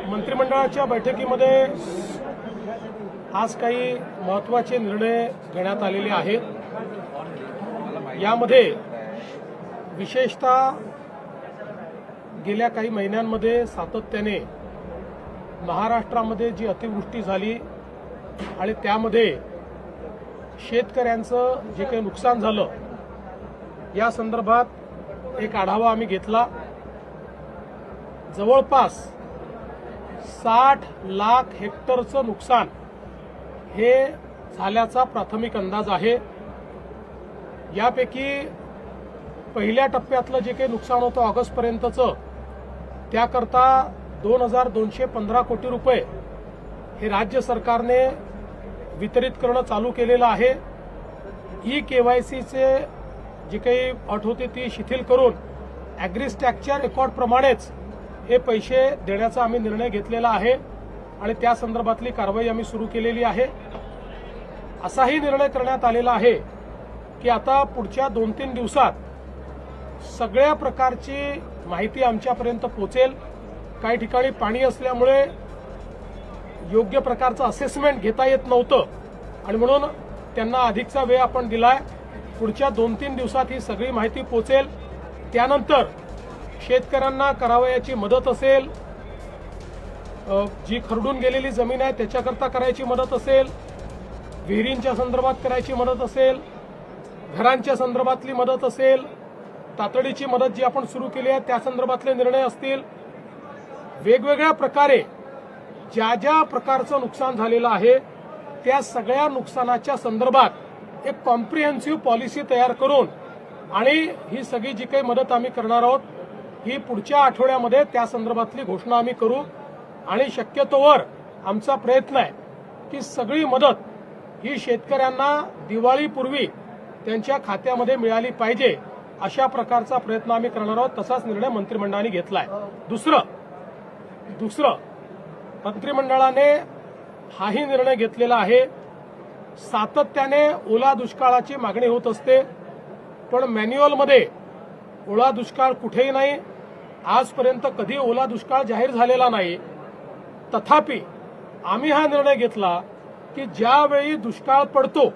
मंत्रिमंडळाच्या बैठकीमध्ये आज काही महत्त्वाचे निर्णय घेण्यात आलेले आहेत। यामध्ये विशेषतः गेल्या काही महिन्यांमध्ये सातत्याने महाराष्ट्रामध्ये जी अतिवृष्टी झाली आणि त्यामध्ये शेतकऱ्यांचं जे काही नुकसान झालं या संदर्भात एक आढावा आम्ही घेतला। जवळपास 60 लाख हेक्टरचं नुकसान हे झाल्याचा प्राथमिक अंदाज आहे। यापैकी पहिल्या टप्प्यातलं जे काही नुकसान होतं ऑगस्टपर्यंतचं त्याकरता 2215 कोटी रुपये हे राज्य सरकारने वितरित करणं चालू केलेलं आहे। ई-केवायसीचे जी काही अट होती ती शिथिल करून ॲग्रीस्टॅकच्या रेकॉर्डप्रमाणेच हे पैसे देण्याचा आम्ही निर्णय घेतलेला आहे आणि त्या संदर्भातली कारवाई आम्ही सुरू केलेली आहे। असाही निर्णय करण्यात आलेला आहे की आता पुढच्या 2-3 दिवसात सगळ्या प्रकारची माहिती आमच्यापर्यंत पोहोचेल। काही ठिकाणी पाणी असल्यामुळे योग्य प्रकारचं असेसमेंट घेता येत नव्हतं आणि म्हणून त्यांना अधिकचा वेळ आपण दिलाय। पुढच्या 2-3 दिवसात ही सगळी माहिती पोहोचेल। त्यानंतर शेतकऱ्यांना करावयाची मदत असेल, जी खरडून गेलेली जमीन आहे त्याच्याकरता करायची मदत असेल, विहिरींच्या संदर्भात करायची मदत असेल, घरांच्या संदर्भातली मदत असेल, तातडीची मदत जी आपण सुरू केली आहे त्या संदर्भातले निर्णय असतील, वेगवेगळ्या प्रकारे ज्या ज्या प्रकारचं नुकसान झालेलं आहे त्या सगळ्या नुकसानाच्या संदर्भात एक कॉम्प्रिहेन्सिव्ह पॉलिसी तयार करून आणि ही सगळी जी काही मदत आम्ही करणार आहोत ही पुढच्या आठवड्यामध्ये त्या संदर्भातली घोषणा आम्ही करू आणि शक्यतोवर आमचा प्रयत्न आहे की सगळी मदत ही शेतकऱ्यांना दिवाळीपूर्वी त्यांच्या खात्यामध्ये मिळाली पाहिजे अशा प्रकारचा प्रयत्न आम्ही करणार आहोत। तसाच निर्णय मंत्रिमंडळाने घेतलाय। दुसरं मंत्रिमंडळाने हाही निर्णय घेतलेला आहे, सातत्याने ओला दुष्काळाची मागणी होत असते पण मॅन्युअलमध्ये ओला दुष्काळ कुठेही नाही, आजपर्यंत कधी ओला दुष्काळ जाहीर झालेला नाही। तथापि आम्ही हा निर्णय घेतला की ज्यावेळी दुष्काळ पडतो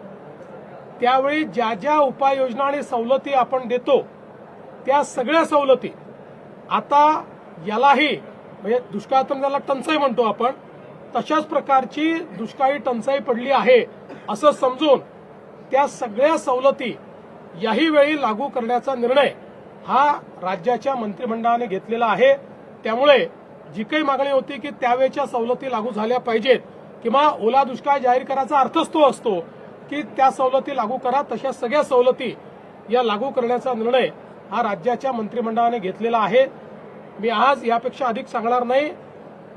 त्यावेळी ज्या ज्या उपाययोजना आणि सवलती आपण देतो त्या सगळ्या सवलती आता यालाही म्हणजे दुष्काळ तर त्याला टंचाई म्हणतो आपण, तशाच प्रकारची दुष्काळी टंचाई पडली आहे असं समजून त्या सगळ्या सवलती याही वेळी लागू करण्याचा निर्णय हा राज्याच्या मंत्रिमंडळाने घेतलेला आहे। त्यामुळे जी काही मागणी होती की त्यावेळच्या सवलती लागू झाल्या पाहिजेत किंवा ओला दुष्काळ जाहीर करायचा अर्थच तो असतो की त्या सवलती लागू करा, तशा सगळ्या सवलती या लागू करण्याचा निर्णय हा राज्याच्या मंत्रिमंडळाने घेतलेला आहे। मी आज यापेक्षा अधिक सांगणार नाही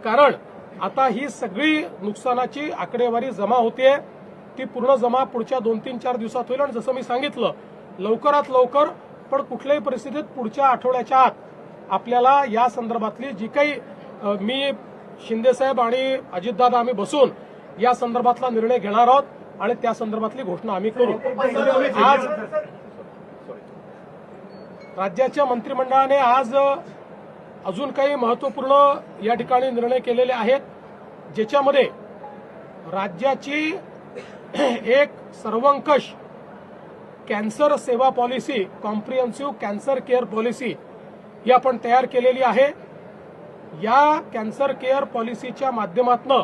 कारण आता ही सगळी नुकसानाची आकडेवारी जमा होतीये, ती पूर्ण जमा पुढच्या 2-3-4 दिवसात होईल आणि जसं मी सांगितलं लवकरात लवकर पण कुठल्याही परिस्थितीत पुढच्या आठवड्याच्या आत आपल्याला या संदर्भातली जी काही मी शिंदेसाहेब आणि अजितदादा आम्ही बसून या संदर्भातला निर्णय घेणार आहोत आणि त्या संदर्भातली घोषणा आम्ही करू। आज राज्याच्या मंत्रिमंडळाने आज अजून काही महत्त्वपूर्ण या ठिकाणी निर्णय केलेले आहेत ज्याच्यामध्ये राज्याची एक सर्वंकष कॅन्सर सेवा policy, comprehensive cancer care policy ही आपण तयार केलेली आहे। या कॅन्सर केअर पॉलिसीच्या माध्यमातून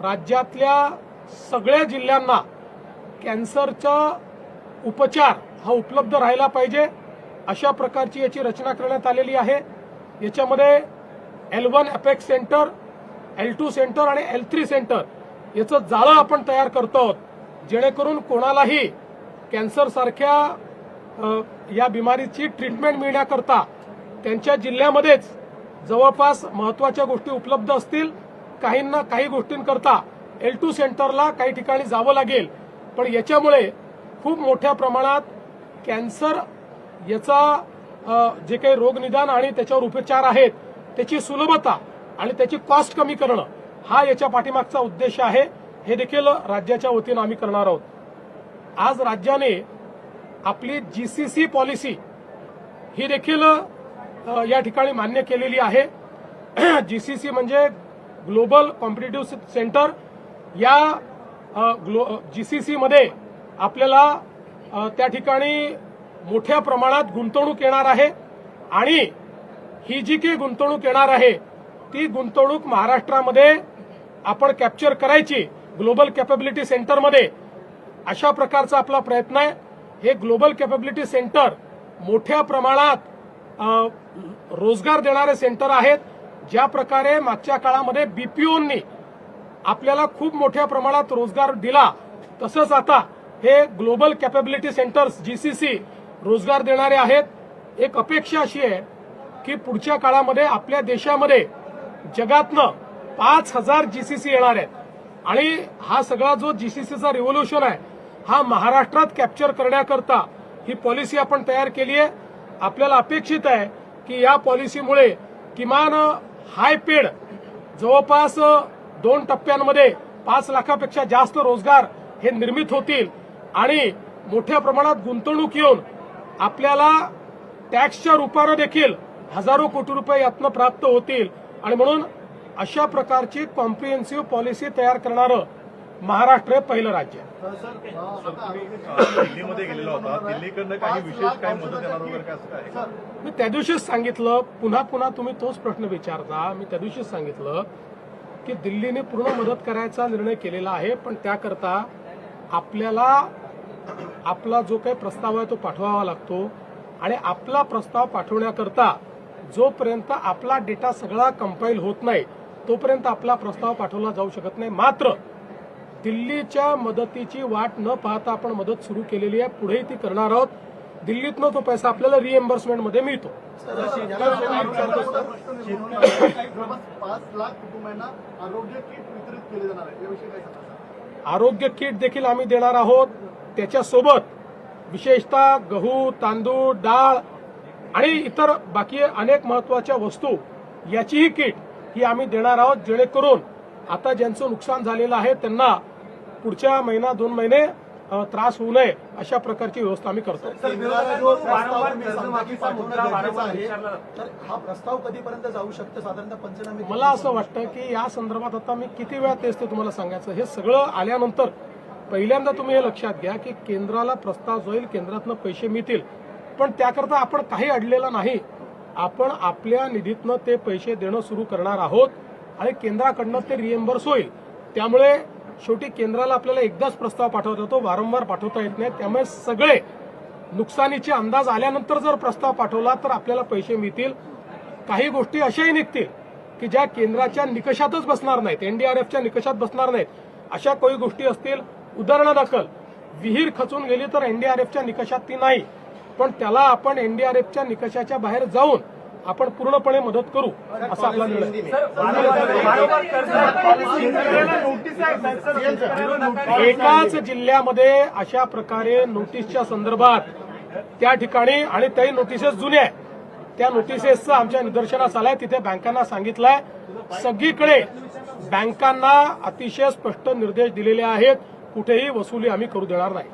राज्यातल्या सगळ्या जिल्ह्यांना कॅन्सरचा उपचार हा उपलब्ध राहिला पाहिजे अशा प्रकारची याची रचना करण्यात आलेली आहे। याच्यामध्ये L1 apex centre, L2 centre आणि L3 सेंटर याचं जाळं आपण तयार करतो आहोत जेणेकरून कोणालाही कॅन्सर सारख्या या बिमारीची ट्रीटमेंट मिळण्याकरता त्यांच्या जिल्ह्यामध्येच जवळपास महत्त्वाच्या गोष्टी उपलब्ध असतील। काहींना काही गोष्टींकरता L2 सेंटरला काही ठिकाणी जावं लागेल पण याच्यामुळे खूप मोठ्या प्रमाणात कॅन्सर याचा जे काही रोगनिदान आणि त्याच्यावर उपचार आहेत त्याची सुलभता आणि त्याची कॉस्ट कमी करणं हा याच्या पाठीमागचा उद्देश आहे। हे देखील राज्याच्या वतीनं आम्ही करणार आहोत। आज राज्याने आपली GCC पॉलिसी ही देखील या ठिकाणी मान्य केलेली आहे। जीसीसी म्हणजे ग्लोबल कॉम्पिटिटिव्ह सेंटर, या जीसीसी मध्ये आपल्याला त्या ठिकाणी मोठ्या प्रमाणात गुंतवणूक येणार आहे आणि ही जी काही गुंतवणूक येणार आहे ती गुंतवणूक महाराष्ट्रामध्ये आपण कॅप्चर करायची ग्लोबल कॅपॅबिलिटी सेंटरमध्ये, अशा प्रकारचा आपला प्रयत्न आहे. हे ग्लोबल कॅपॅबिलिटी सेंटर मोठ्या प्रमाणात रोजगार देणारे सेंटर आहेत. ज्या प्रकारे मागच्या काळामध्ये बीपीओंनी आपल्याला खूप मोठ्या प्रमाणात रोजगार दिला, तसंच आता हे ग्लोबल कॅपॅबिलिटी सेंटर्स जीसीसी रोजगार देणारे आहेत. एक अपेक्षा अशी आहे की पुढच्या काळामध्ये आपल्या देशामध्ये जगातनं 5,000 जीसीसी येणार आहेत आणि हा सगळा जो जीसीसीचा रिव्होल्युशन आहे हा महाराष्ट्रात कॅप्चर करण्याकरता ही पॉलिसी आपण तयार केली आहे. आपल्याला अपेक्षित आहे की या पॉलिसीमुळे किमान हाय पेड जवळपास 2 टप्प्यांमध्ये 5 लाखापेक्षा जास्त रोजगार हे निर्मित होतील आणि मोठ्या प्रमाणात गुंतवणूक येऊन आपल्याला टॅक्सच्या रूपानं देखील हजारो कोटी रुपये यातनं प्राप्त होतील. आणि म्हणून अशा प्रकारची कॉम्प्रिहेन्सिव्ह पॉलिसी तयार करणारं महाराष्ट्र हे पहिलं राज्य आहे. दिल्लीमध्ये गेलेला होता, दिल्लीकडनं काही विशेष काही मदत येणार वगैरे काय असं काय? मी त्या दिवशीच सांगितलं, पुन्हा तुम्ही तोच प्रश्न विचारता. मी त्या दिवशीच सांगितलं की दिल्लीने पूर्ण मदत करायचा निर्णय केलेला आहे, पण त्याकरता आपल्याला आपला जो काही प्रस्ताव आहे तो पाठवावा लागतो आणि आपला प्रस्ताव पाठवण्याकरता जोपर्यंत आपला डेटा सगळा कंपाईल होत नाही तोपर्यंत आपला प्रस्ताव पाठवला जाऊ शकत नाही. मात्र दिल्लीच्या मदतीची वाट न पाहता आपण मदत सुरू केलेली आहे, पुढेही ती करणार आहोत. दिल्लीतनं तो पैसा आपल्याला रिएम्बर्समेंटमध्ये मिळतो. 5 लाख कुटुंबांना आरोग्य किट वितरित केले जाणार आहे, याविषयी काय सांगा? आरोग्य किट देखील आम्ही देणार आहोत. त्याच्यासोबत विशेषतः गहू, तांदूळ, डाळ आणि इतर बाकी अनेक महत्वाच्या वस्तू याचीही किट ही आम्ही देणार आहोत, जेणेकरून आता ज्यांचं नुकसान झालेलं आहे त्यांना पुढच्या 1-2 महिने त्रास होऊ नये अशा प्रकारची व्यवस्था आम्ही करतो. तर हा प्रस्ताव कधीपर्यंत जाऊ शकतो साधारणतः पंचनामे? मला असं वाटतं की या संदर्भात आता मी किती वेळा तेच ते तुम्हाला सांगायचं, हे सगळं आल्यानंतर पहिल्यांदा तुम्ही हे लक्षात घ्या की केंद्राला प्रस्ताव जाईल, केंद्रातनं पैसे मिळतील, पण त्याकरता आपण काही अडलेलं नाही. आपण आपल्या निधीतनं ते पैसे देणं सुरू करणार आहोत आणि केंद्राकडनं ते रिएम्बर्स होईल. त्यामुळे शेवटी केंद्राला आपल्याला एकदाच प्रस्ताव पाठवता येतो, वारंवार पाठवता येत नाही. त्यामुळे सगळे नुकसानीचे अंदाज आल्यानंतर जर प्रस्ताव पाठवला तर आपल्याला पैसे मिळतील. काही गोष्टी अशाही निघतील की ज्या केंद्राच्या निकषातच बसणार नाहीत, एनडीआरएफच्या निकषात बसणार नाहीत, अशा काही गोष्टी असतील. उदाहरणादाखल विहीर खचून गेली तर एनडीआरएफच्या निकषात ती नाही, पण त्याला आपण एनडीआरएफच्या निकषाच्या बाहेर जाऊन आपण पूर्णपणे मदत करू असा आपला निर्णय. एकाच जिल्ह्यामध्ये अशा प्रकारे नोटीसच्या संदर्भात त्या ठिकाणी, आणि त्याही नोटिसेस जुन्या आहेत, त्या नोटिसेसचं आमच्या निदर्शनास आलंय. तिथे बँकांना सांगितलंय, सगळीकडे बँकांना अतिशय स्पष्ट निर्देश दिलेले आहेत, कुठेही वसुली आम्ही करू देणार नाही.